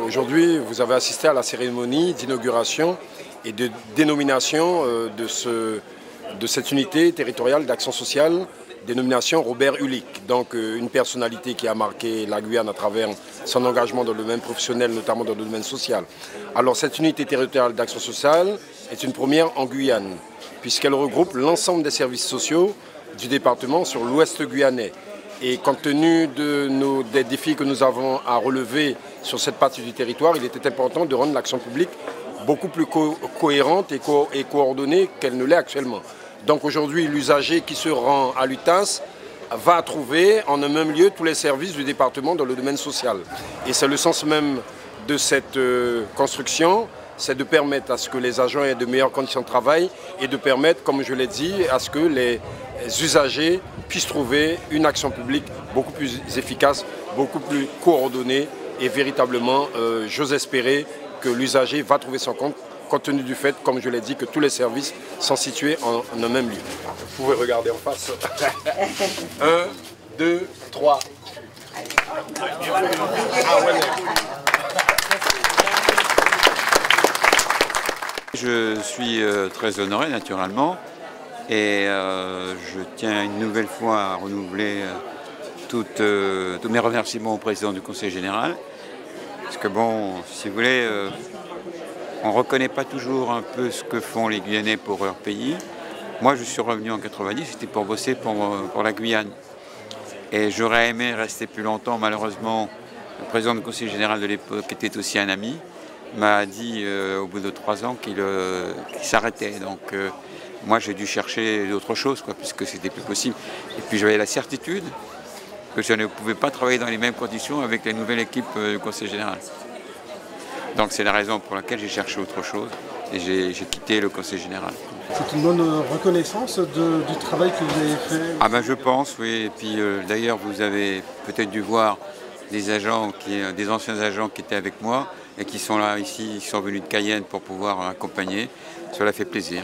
Aujourd'hui, vous avez assisté à la cérémonie d'inauguration et de dénomination de cette unité territoriale d'action sociale, dénomination Robert Ulick. Donc une personnalité qui a marqué la Guyane à travers son engagement dans le domaine professionnel, notamment dans le domaine social. Alors cette unité territoriale d'action sociale est une première en Guyane, puisqu'elle regroupe l'ensemble des services sociaux du département sur l'ouest guyanais. Et compte tenu des défis que nous avons à relever sur cette partie du territoire, il était important de rendre l'action publique beaucoup plus cohérente et coordonnée qu'elle ne l'est actuellement. Donc aujourd'hui, l'usager qui se rend à l'UTAS va trouver en un même lieu tous les services du département dans le domaine social. Et c'est le sens même de cette construction, c'est de permettre à ce que les agents aient de meilleures conditions de travail et de permettre, comme je l'ai dit, à ce que les usagers puissent trouver une action publique beaucoup plus efficace, beaucoup plus coordonnée et véritablement, j'ose espérer que l'usager va trouver son compte tenu du fait, comme je l'ai dit, que tous les services sont situés en un même lieu. Vous pouvez regarder en face. 1, 2, 3. Je suis très honoré naturellement et je tiens une nouvelle fois à renouveler tous mes remerciements au président du Conseil général. Parce que bon, si vous voulez, on ne reconnaît pas toujours un peu ce que font les Guyanais pour leur pays. Moi je suis revenu en 90, c'était pour bosser pour la Guyane. Et j'aurais aimé rester plus longtemps, malheureusement le président du Conseil général de l'époque était aussi un ami, m'a dit au bout de 3 ans qu'il s'arrêtait. Donc moi j'ai dû chercher d'autres choses, puisque c'était plus possible. Et puis j'avais la certitude que je ne pouvais pas travailler dans les mêmes conditions avec les nouvelles équipes du Conseil général. Donc c'est la raison pour laquelle j'ai cherché autre chose et j'ai quitté le Conseil général. C'est une bonne reconnaissance du travail que vous avez fait? Ah ben je pense, oui. Et puis d'ailleurs vous avez peut-être dû voir des anciens agents qui étaient avec moi et qui sont là ici, qui sont venus de Cayenne pour pouvoir accompagner. Cela fait plaisir.